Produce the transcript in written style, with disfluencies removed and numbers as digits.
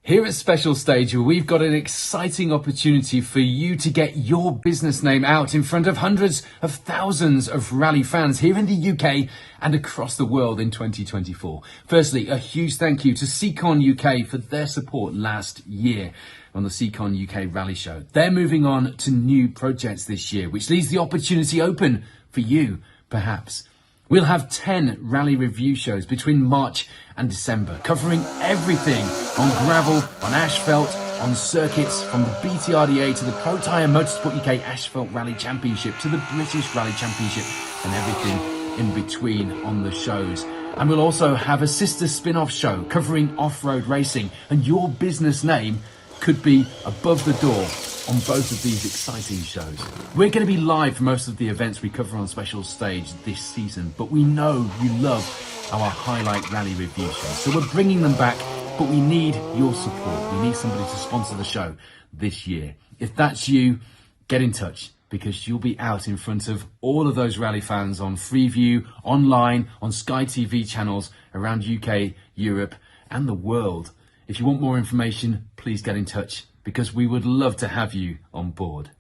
Here at Special Stage, we've got an exciting opportunity for you to get your business name out in front of hundreds of thousands of rally fans here in the UK and across the world in 2024. Firstly, a huge thank you to Seacon UK for their support last year on the Seacon UK Rally Show. They're moving on to new projects this year, which leaves the opportunity open for you, perhaps. We'll have 10 rally review shows between March and December, covering everything on gravel, on asphalt, on circuits, from the BTRDA to the Pro Tyre Motorsport UK Asphalt Rally Championship to the British Rally Championship and everything in between on the shows. And we'll also have a sister spin-off show covering off-road racing, and your business name could be above the door on both of these exciting shows. We're going to be live for most of the events we cover on Special Stage this season, but we know you love our highlight rally review shows, so we're bringing them back, but we need your support. We need somebody to sponsor the show this year. If that's you, get in touch, because you'll be out in front of all of those rally fans on Freeview, online, on Sky TV channels around UK, Europe and the world. If you want more information, please get in touch, because we would love to have you on board.